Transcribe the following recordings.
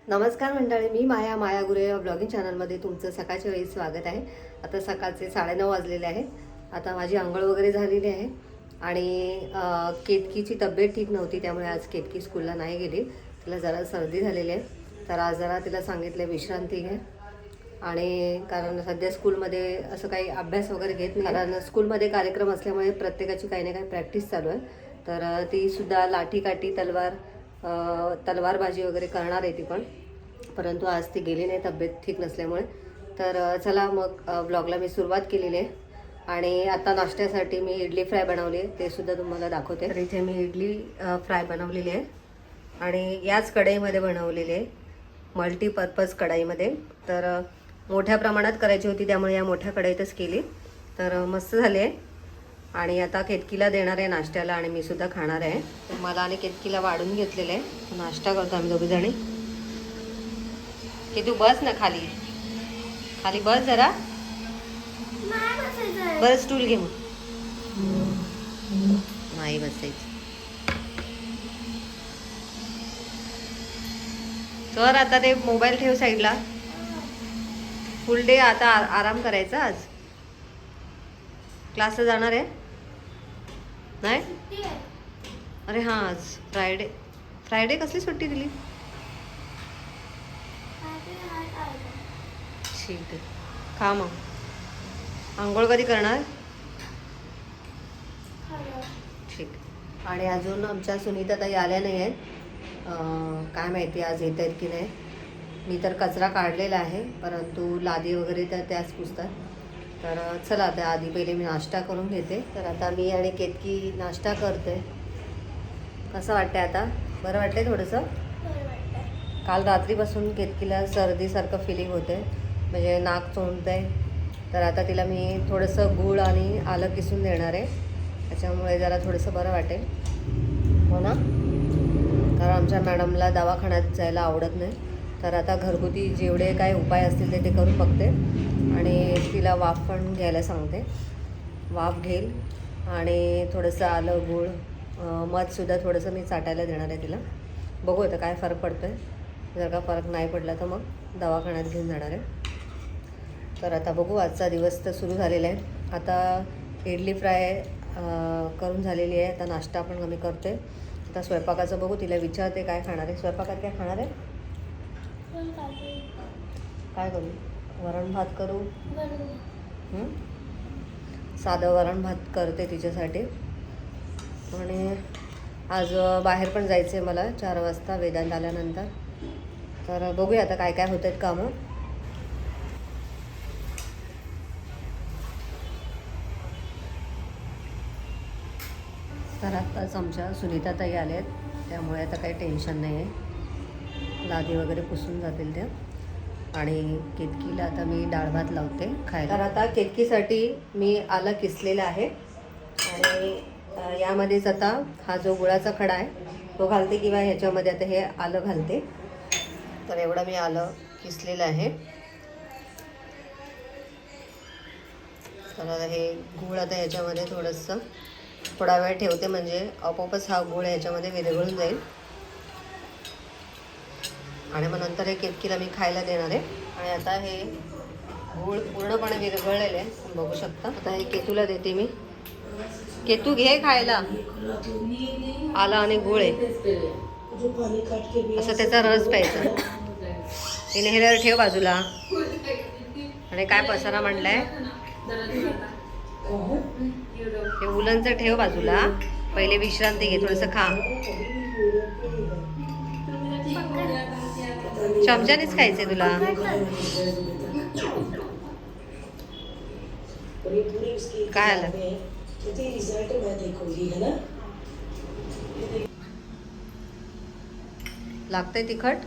नमस्कार मंडळी, मी माया गुरे ब्लॉगिंग चॅनलमध्ये तुमचं सकाळच्या वेळी स्वागत आहे. आता सकाळचे 9:30 वाजलेले आहे. आता माझी आंघोळ वगैरे झालेली आहे आणि केतकीची तब्येत ठीक नव्हती, त्यामुळे आज केतकी स्कूलला नाही गेली. तिला जरा सर्दी झालेली आहे, तर आज जरा तिला सांगितलं विश्रांती घे. आणि कारण सध्या स्कूलमध्ये असं काही अभ्यास वगैरे घेत नाही, कारण स्कूलमध्ये कार्यक्रम असल्यामुळे प्रत्येकाची काही ना काही प्रॅक्टिस चालू आहे. तर ती सुद्धा लाठी काठी तलवारबाजी वगैरे करणार आहे ती पण, परंतु आज ती गेली नाही तब्येत ठीक नसल्यामुळे. तर चला मग ब्लॉगला मी सुरुवात केलेली आहे. आणि आता नाश्त्यासाठी मी इडली फ्राय बनवली आहे, ते सुद्धा तुम्हाला दाखवते. तर इथे मी इडली फ्राय बनवलेली आहे आणि याच कढईमध्ये बनवलेली आहे, मल्टीपर्पज कढईमध्ये. तर मोठ्या प्रमाणात करायची होती, त्यामुळे या मोठ्या कढईतच केली. तर मस्त झाली आहे. आणि आता केतकीला देणार आहे नाश्त्याला आणि मी सुद्धा खाणार आहे. मला आणि केतकीला वाढून घेतलेलं आहे, नाश्ता करतो आम्ही दोघीजणी. की तू बस ना, खाली खाली बस जरा. बरं स्टूल घे. मग नाही बसायचं तर आता ते मोबाईल ठेव साईडला. फुल डे आता आराम करायचा. आज क्लासला जाणार आहे नाही? अरे हां, आज फ्रायडे कसली सुट्टी दिली? ठीक आहे, खा मग. आंघोळ कधी करणार? ठीक. आणि अजून आमच्या सुनीता ताई आल्या नाही आहेत. काय माहिती आज येत आहेत की नाही. मी तर कचरा काढलेला आहे, परंतु लादी वगैरे तर त्याच पुसतात. तर चला आता आधी पहिले मी नाश्ता करून घेते. तर आता मी आणि केतकी नाश्ता करते. कसं वाटतंय आता? बरं वाटतंय थोडंसं? काल रात्रीपासून केतकीला सर्दीसारखं फिलिंग होते, म्हणजे नाक चोंडतं आहे. तर आता तिला मी थोडंसं गूळ आणि आलं किसून देणार आहे, त्याच्यामुळे जरा थोडंसं बरं वाटेल. हो ना, कारण आमच्या मॅडमला दवाखान्यात जायला आवडत नाही. तर आता घरगुती जेवढे काय उपाय असतील ते करून बघते आणि तिला वाफ पण घ्यायला सांगते. वाफ घेईल आणि थोडंसं आलं गूळ मधसुद्धा थोडंसं मी चाटायला देणार आहे तिला. बघू आता काय फरक पडतो आहे. जर का फरक नाही पडला तर मग दवाखान्यात घेऊन जाणार आहे. तर आता बघू, आजचा दिवस तर सुरू झालेला आहे. आता इडली फ्राय करून झालेली आहे. आता नाश्ता पण कमी करते. आता स्वयंपाकाचं बघू, तिला विचारते काय खाणार आहे. स्वयंपाकात काय खाणार आहे? काय करू? वरण भात करू? साधं वरण भात करते तिच्यासाठी. आणि आज बाहेर पण जायचं आहे मला 4 वाजता वेदांत आल्यानंतर. तर बघूया आता काय काय होत आहेत कामं. तर आत्ताच आमच्या सुनीता ताई आल्या आहेत, त्यामुळे आता काही टेन्शन नाही आहे. लादी वगैरे पुसून जातील त्या. आणि केतकीला आता मी डाळ भात लावते खायला. तर आता केतकीसाठी मी आलं किसलेलं आहे आणि यामध्येच आता हा जो गुळाचा खडा आहे तो घालते, किंवा ह्याच्यामध्ये आता हे आलं घालते. तर एवढं मी आलं किसलेलं आहे. तर आता हे गूळ आता ह्याच्यामध्ये थोडंसं थोडा वेळ ठेवते, म्हणजे आपोआपच हा गूळ ह्याच्यामध्ये विरघळून जाईल. आणि मग नंतर हे केतकीला मी खायला देणार आहे. आणि आता हे गूळ पूर्णपणे विरघळलेले आहे, बघू शकता. आता हे केतूला देते मी. केतू घे खायला. आलं आणि गूळ आहे, असं त्याचा रस प्यायचा. इनहेलर ठेव बाजूला. आणि काय पसारा म्हणलाय, हे उलनचं ठेव बाजूला. पहिले विश्रांती घे, थोडंसं खा. चमच्यानेच खायचंय तुला. काय आलं? लागतंय तिखट?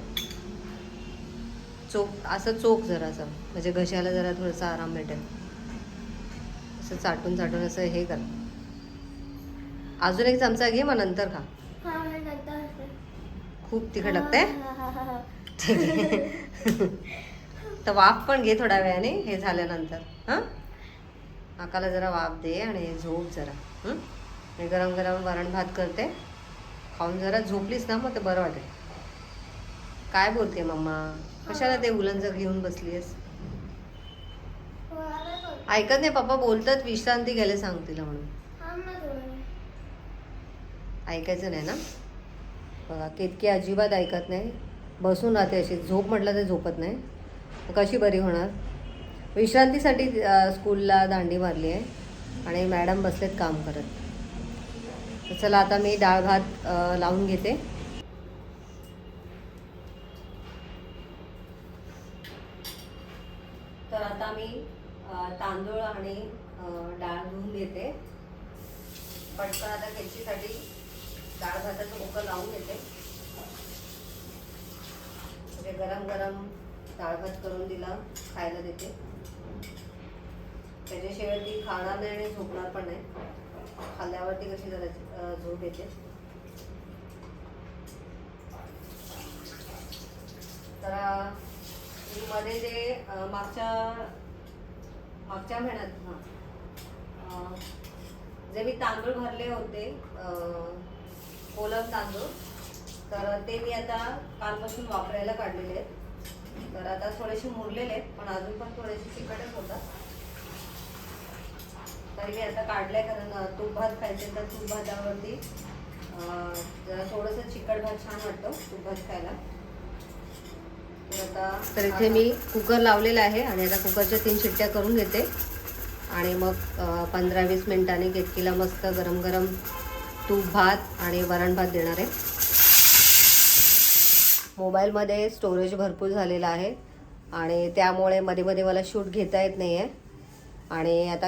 चोख, असं चोख जरासं, म्हणजे घशाला जरा थोडासा आराम भेटेल. असं चाटून चाटून असं हे कर. अजून एक चमचा घे, मग नंतर खा. खूप तिखट लागतंय? तर वाफ पण घे थोड्या वेळाने हे झाल्यानंतर. हां, नाकाला जरा वाफ दे आणि झोप जरा. मी गरम गरम वरण भात करते, खाऊन जरा झोपलीस ना मग ते बरं वाटेल. काय बोलते मम्मा? कशाला ते उलंच घेऊन बसलीस? ऐकत नाही पप्पा बोलतात विश्रांती घ्यायला सांग तिला म्हणून. ऐकायचं नाही ना. बघा केतकी अजिबात ऐकत नाही, बसून राहते अशी. झोप म्हटलं तर झोपत नाही. कशी बरी होणार? विश्रांतीसाठी स्कूलला दांडी मारली आहे आणि मॅडम बसलेत काम करत. तर चला आता मी डाळ भात लावून घेते. तर आता मी तांदूळ आणि डाळ धुवून घेते. पटकन आता केचीसाठी डाळ भाताचं कुकर लावून घेते. म्हणजे गरम गरम डाळ भात करून तिला खायला देते. त्याच्याशिवाय ती खाणार नाही आणि झोपणार पण नाही. खाल्ल्यावरती कशी जरा झोप येते. तर मी मध्ये जे मागच्या महिन्यात जे मी तांदूळ भरले होते कोलम तांदूळ, तर ते मी आता कालपासून वापरायला काढलेले आहेत. तर आता थोडेसे मुरलेले आहेत, पण अजून पण थोडेसे चिकटच होतात. तरी मी आता काढले, कारण तूप भात खायचे तर तूप भातावरती जरा थोडंसं चिकट भात छान वाटतं तूप भात खायला. तर इथे मी कुकर लावलेला आहे आणि आता कुकरच्या 3 शिट्ट्या करून घेते आणि मग 15-20 मिनिटांनी केतकीला मस्त गरम गरम तूप भात आणि वरण भात देणार आहे. मोबाईलमध्ये स्टोरेज भरपूर झालेला आहे आणि त्यामुळे मध्ये मध्ये मला शूट घेता येत नाही आहे. आणि आता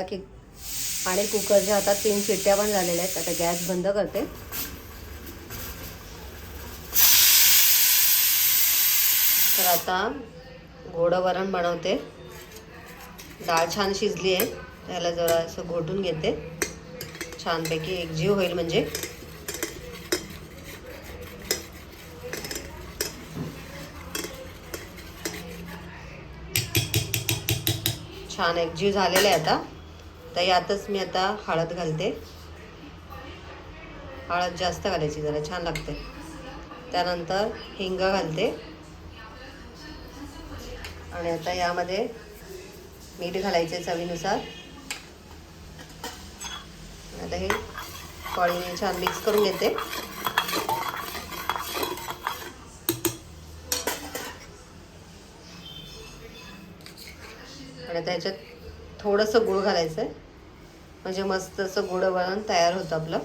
आणि कुकरच्या आता 3 शिट्ट्या पण झालेल्या आहेत. आता गॅस बंद करते. तर आता गोडं वरण बनवते. डाळ छान शिजली आहे, त्याला जरा असं घोटून घेते छानपैकी, एकजीव होईल म्हणजे. छान एकजीव झालेलं आहे आता. तर यातच मी आता हळद घालते. हळद जास्त घालायची, जरा छान लागते. त्यानंतर हिंग घालते आणि आता यामध्ये मीठ घालायचे चवीनुसार. आता हे कढीने छान मिक्स करून घेते. आणि त्याच्यात थोडंसं गूळ घालायचं आहे, म्हणजे मस्त असं गोड वरण तयार होतं आपलं.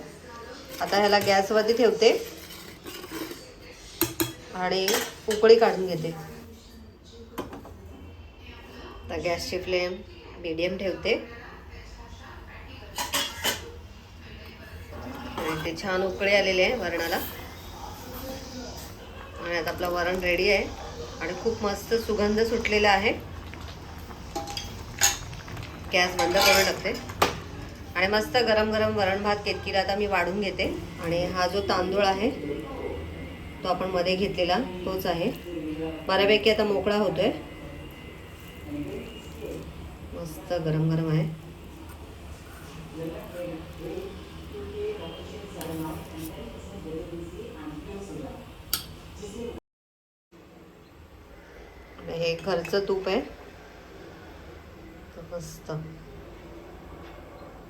आता ह्याला गॅसवरती ठेवते आणि उकळी काढून घेते. तर गॅसची फ्लेम मीडियम ठेवते आणि ते छान उकळी आलेले आहे वरणाला. आणि आता आपलं वरण रेडी आहे आणि खूप मस्त सुगंध सुटलेला आहे. गॅस बंद करून टाकते आणि मस्त गरम गरम वरण भात केतकीला आता मी वाढून घेते. आणि हा जो तांदूळ आहे तो आपण मध्ये घेतलेला तोच आहे. बऱ्यापैकी आता मोकळा होतोय, मस्त गरम गरम आहे. हे घरचं तूप आहे. मस्त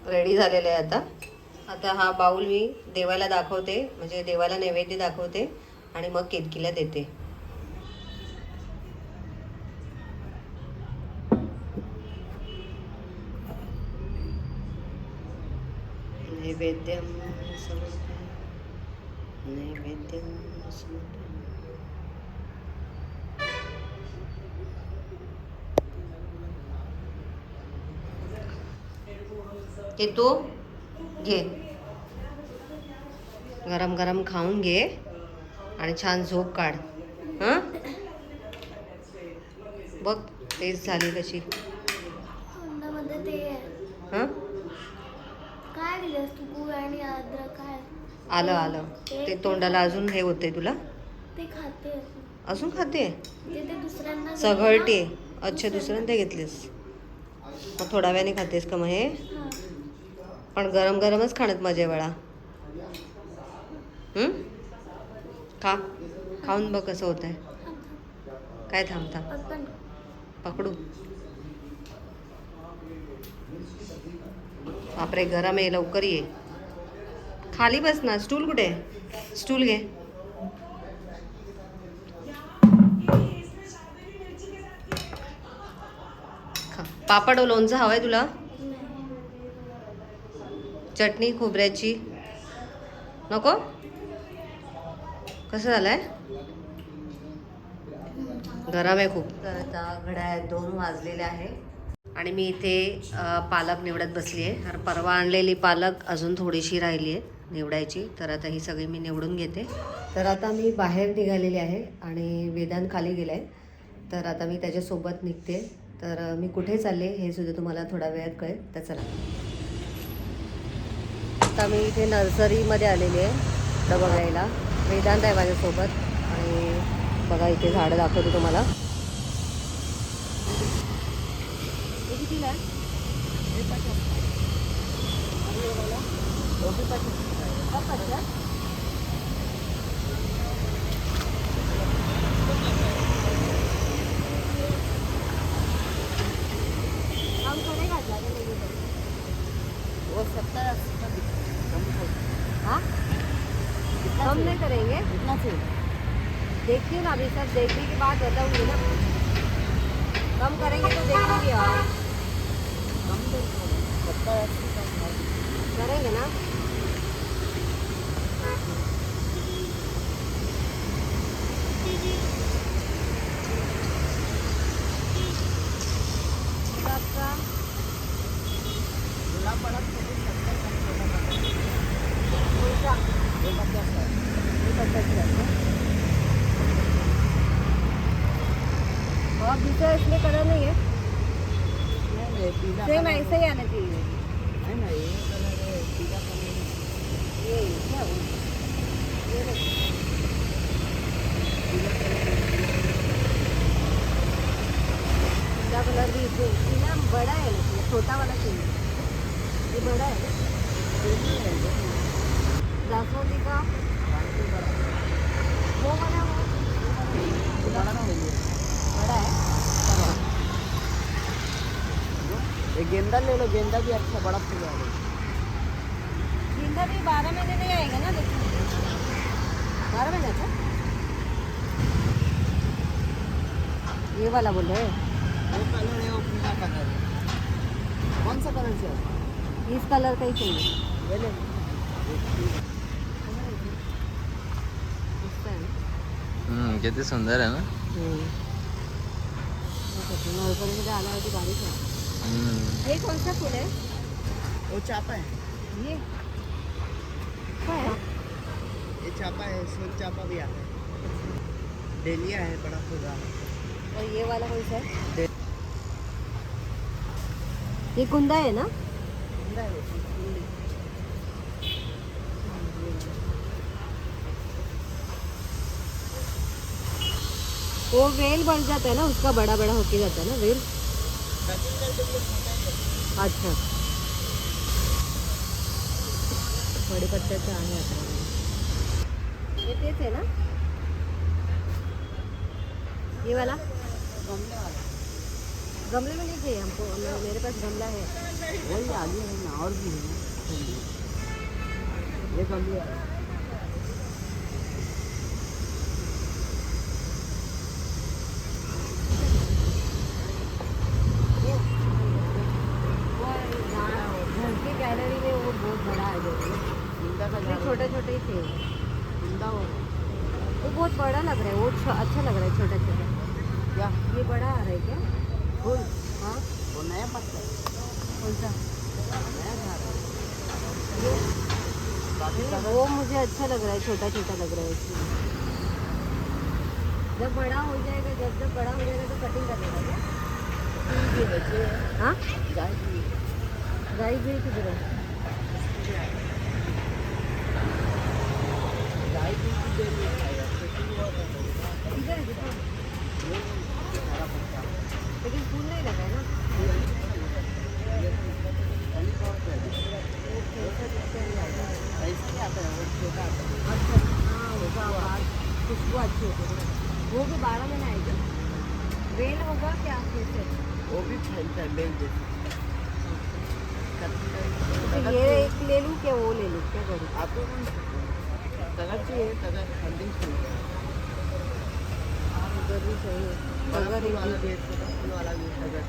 रेडी झालेलं आहे. आता हा बाऊल मी देवाला दाखवते, म्हणजे देवाला नैवेद्य दाखवते आणि मग केतकीला देते. नैवेद्यम नैवेद्यम ते तू घे, गरम गरम खाऊन घे आणि छान झोप काढ. हां बघ तेच झाली कशी. हां काय दिलंस तू? गुळ आणि अद्रक काय? आलं ते तोंडाला अजून हे होते तुला. ते खाते अजून खाते ते दुसऱ्यांना सगळते. अच्छा दुसऱ्यांदा घेतलीस, मग थोड्या वेळाने खातेस का? मग हे पण गरम गरमच खाण्यात मजा आहे बाळा. खाऊन बघ कसं होत आहे. काय थांबता आपण पकडू. बापरे गरम आहे, लवकर ये. खाली बस ना. स्टूल कुठे आहे? स्टूल घे. पापड लोणचं हवंय तुला? चटणी खोबऱ्याची नको? कसं झालंय? गरम आहे खूप. तर आता घड्याळात 2 वाजलेले आहे आणि मी इथे पालक निवडत बसली आहे. तर परवा आणलेली पालक अजून थोडीशी राहिली आहे निवडायची, तर आता ही सगळी मी निवडून घेते. तर आता मी बाहेर निघालेली आहे आणि वेदांत खाली गेला आहे, तर आता मी त्याच्यासोबत निघते. तर मी कुठे चालले हे सुद्धा तुम्हाला थोड्या वेळात कळेल. तर चला. आता मी इथे नर्सरीमध्ये आलेली आहे तर बघायला. वेदांत आहे माझ्यासोबत आणि बघा इथे झाडं दाखवते तुम्हाला. हे कितीला आहे? हम करेगा ज़्यादा नहीं है वो 70-80 का हाँ कम नहीं करेंगे इतना चाहिए. देखिए ना अभी सब देखने के बाद बताऊंगी ना. कम करेंगे तो देखूंगी. और कम करेंगे ना. आपका गुलाब बड़ा और दूसरा इसमें कलर नहीं है? सेम ऐसे ही आना चाहिए. है ना ये कलर है, पीला कलर ये क्या वो ये पीला कलर भी पीला बड़ा है ना, छोटा वाला चाहिए. ये बड़ा है ना जास्वंदी का वो वाला वो बड़ा ना बड़ा है. ये गेंदा ले लो, गेंदा भी अच्छा बड़ा फूल है. गेंदा भी 12 महीने नहीं आएगा ना. देखो 12 महीने का ये वाला बोल रहे हैं. वो कलर है वो पीला कलर है. कौन सा कलर चाहिए? इस कलर का ही चाहिए. ये ले. किती सुंदर आहे ना. नर्सरीमध्ये आला होती बारीक आहे. ये कौन सा फूल है? वो चापा है. ये क्या है? ये चापा है, सिंह चापा भी आता है. डेलिया है बड़ा फूल वाला. और ये वाला कौन सा है? ये कुंदा है ना? कुंदा है वो, कुंदी. वो वेल बढ़ जाता है ना उसका, बड़ा बड़ा होके जाता है ना वेल. अच्छा बड़े पत्त्याचं आहे आता. ये तेच आहे ना ये वाला? गमले वाला. गमले में नहीं चाहिए हमको, मेरे पास गमला है. वही आलू है ना, और भी है ना. ये गमले वाला. गैलरी में वो बहुत बड़ा है जो गेंदा का झाड़. छोटे छोटे ही थे. गेंदा हो. वो बहुत बड़ा लग रहा है. वो अच्छा लग रहा है छोटा छोटा. क्या ये बड़ा आ रहा है क्या? फूल? हाँ वो नया पत्ता है. कौन सा? नया झाड़ है. ये बाकी नहीं, सब वो मुझे अच्छा लग रहा है, छोटा छोटा लग रहा है इसमें. जब बड़ा हो जाएगा, जब बड़ा हो जाएगा तो कटिंग कर देगा क्या? फूल भी बचे हैं. हाँ गाय भी है. गाई भी किधर है? गाय भी देर में खाएगा. खेती हुआ था. इधर है देखो. ये हरा पत्ता. लेकिन फूल नहीं लगा है ना. कली बहुत है. कैसा दिखता है? ऐसे ही आता है, वो छोटा आता है. अच्छा हाँ उसका खुशबू अच्छी होती है. वो भी 12 महीने आएगी. बेल होगा क्या कैसे? वो भी फैलता है बेल जैसे। तो ये एक ले लूँ क्या वो ले लूँ क्या करूँ? आपको कौन सा तगर चाहिए? तगर हल्दी चाहिए? अगर भी चाहिए तगर अगर वाला भी है, छोटा फूल वाला भी है तगर।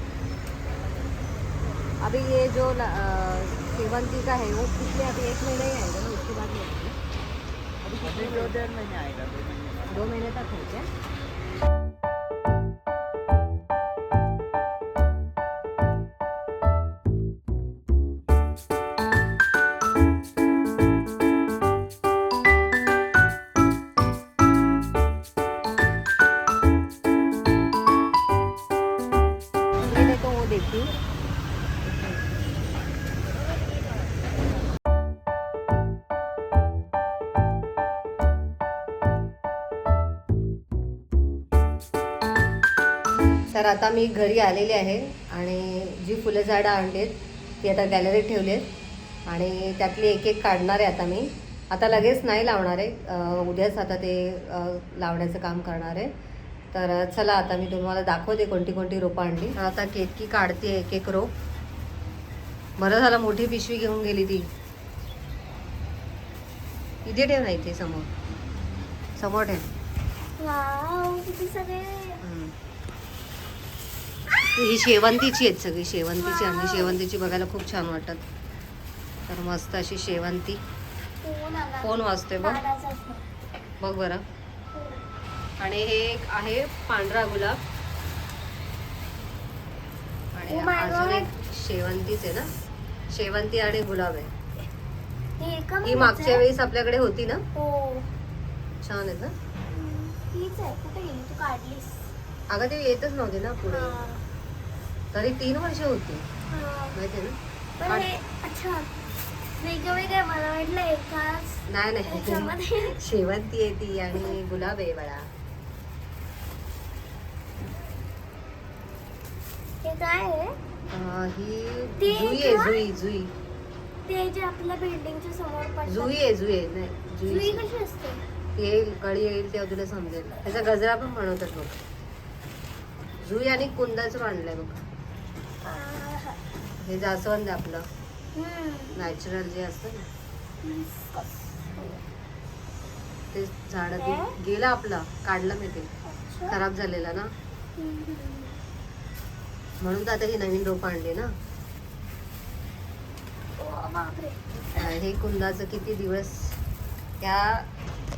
अभी ये जो सेवंती का है वो पिछले अभी 1 महीना ही आएगा ना, उसके बाद नहीं आएगा ना? अभी 2 महीने आएगा, 2 महीने। 2 महीने तक है क्या? ये नहीं तो वो देखती हूँ। तर आता मी घरी आलेले आहे आणि जी फुलं झाडं आणलीत ती आता गॅलरीत ठेवली आहेत आणि त्यातली एक एक काढणार आहे आता मी. आता लगेच नाही लावणार आहे, उद्याच आता ते लावण्याचं काम करणार आहे. तर चला आता मी तुम्हाला दाखवते कोणती कोणती रोपं आणली. आता केतकी काढते एक एक रोप. बरं झालं मोठी पिशवी घेऊन गेली ती. इथे ठेव नाही ते समोर ठेव. वाव किती सगळे. ही शेवंतीची आहेत सगळी, शेवंतीची आणि शेवंतीची बघायला खूप छान वाटतात. तर मस्त अशी शेवंती. फोन वाजतोय बघ, बघ बरं. आणि हे एक आहे पांढरा गुलाब आणि Oh my अजून God. एक शेवंतीच आहे ना, शेवंती आणि गुलाब आहे. हे का ही मागच्या वेळेस आपल्याकडे होती ना, हो छान आहेत ना. तीच आहे. कुठे गेली तू? काढलीस? अगं ते येतच नव्हते ना पुढे, हा. तरी 3 वर्ष होती हा. माहिती ना. पण हे अच्छा वेगवेगळे मला वाटलं एकाच नाही नाही ह्याच्यामध्ये. शेवंती आहे ती आणि गुलाब आहे बाळा. हे काय आहे? ही ते जुई आहे, का? जुई ते जे आपल्या बिल्डिंगच्या समोर पडतात. जुई आहे नाही जुई जुई. कशी असते? ते कळी येईल तेव्हा तुला समजेल. त्याचा गजरा पण बनवतात बघ. जुई आणि कुंदाचं आणलंय बघ. आहा. हे जास्वंद आहे आपलं हम्म. नॅचरल जे असतं ना ते झाड हे? गेला आपला, काढला मी ते, अच्छा. खराब झालेला ना, हम्म. म्हणून तर आता ही नवीन रोप आणली ना. ओ बापरे. हे कुंदाचं किती दिवस त्या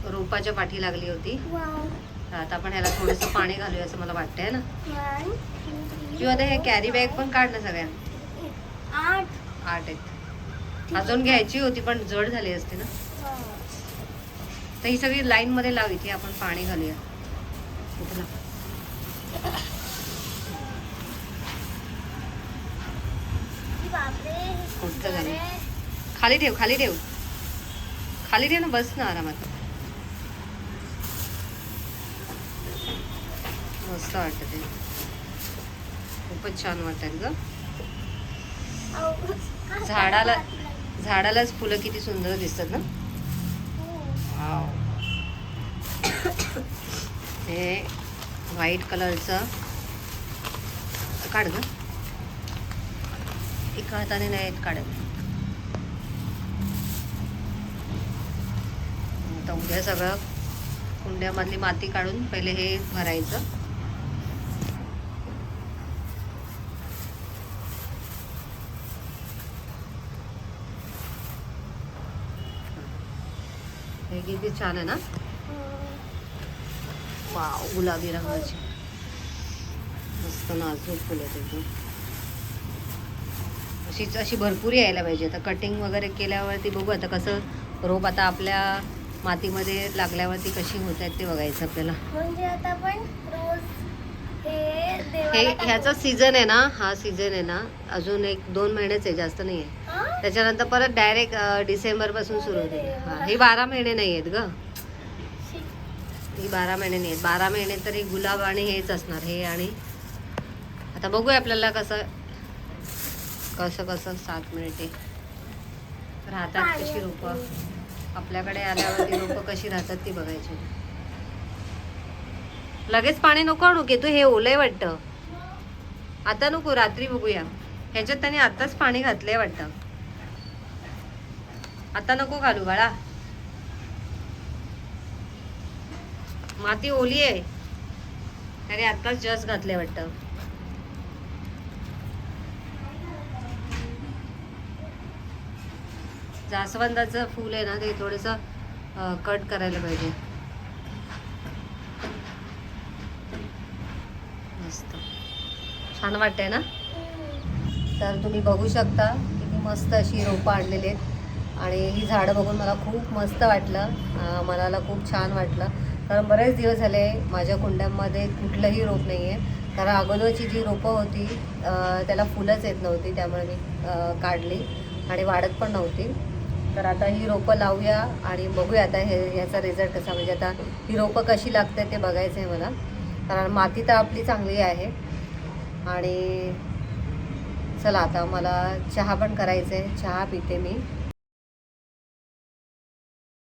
रोपाच्या पाठी लागली होती. वाव. तर आता आपण ह्याला थोडंसं पाणी घालूया असं मला वाटतंय ना. 1 2 3 किंवा आता हे कॅरी बॅग पण काढ ना सगळ्या. 8. 8 आहेत. अजून घ्यायची होती पण जड झाली असते ना. तर ही सगळी लाईन मध्ये लाव. इथे आपण पाणी घालूया. इथं लाव. बापरे. मोठं झालं. खाली ठेव खाली ठेव खाली ठेव ना, बस ना आरामात. मस्त वाटत ते, खूपच छान वाटत ग. झाडालाच फुलं किती सुंदर दिसतात ना. वाव. हे व्हाईट कलरचं काढ ग. एका हाताने नाही काढत. आता उद्या सगळं कुंड्यामधली माती काढून पहिले हे भरायचं. हे किती छान आहे ना. वाव, गुलाबी रंगाची मस्त नाजूक फुलं आहेत एकदम. अशी भरपूर यायला पाहिजे. आता कटिंग वगैरे केल्यावरती बघू आता कसं रोप आता आपल्या मातीमध्ये लागल्यावरती कशी होत आहेत ते बघायचं आपल्याला. म्हणजे आता आपण रोज हे हे देवाला ह्याचा सीझन आहे ना, हा सीझन आहे ना, अजून 1-2 महिनेच आहे, जास्त नाही आहे. हा? त्याच्यानंतर परत डायरेक्ट डिसेंबर पासून सुरू होते. हा, हे 12 महिने नाही आहेत ग. ही 12 महिने नाही आहेत. 12 महिने तरी गुलाब आणि हेच असणार, हे. आणि आता बघूया आपल्याला कसं 7 मिनिटे राहतात कशी रोपं. आपल्याकडे आल्यावर ती रोपं कशी राहतात ती बघायची. लगेच पाणी नको आणू की तू, हे ओलंय वाटतं. आता नको, रात्री बघूया. ह्याच्यात त्याने आताच पाणी घातलंय वाटतं. आता नको घालू बाळा, माती ओली आहे. त्याने आताच जस्ट घातलंय वाटतं. जास्वंदाचं फूल आहे ना, ते थोडंसं कट करायला पाहिजे. मस्त छान वाटतंय ना. तर तुम्ही बघू शकता किती मस्त अशी रोपं आणलेली आहेत. आणि ही झाडं बघून मला खूप मस्त वाटलं. मनाला खूप छान वाटलं. कारण बरेच दिवस झाले माझ्या कुंड्यांमध्ये कुठलंही रोप नाही आहे. कारण अगोदरची जी रोपं होती त्याला फुलंच येत नव्हती, त्यामुळे मी काढली आणि वाढत पण नव्हती. तर आता ही रोपं लावूया आणि बघूया आता ह्याचा रिझल्ट कसा. म्हणजे आता ही रोपं कशी लागतात ते बघायचं आहे मला. कारण माती तर आपली चांगली आहे. आणि चला आता मला चहा पण करायचं आहे. चहा पिते मी.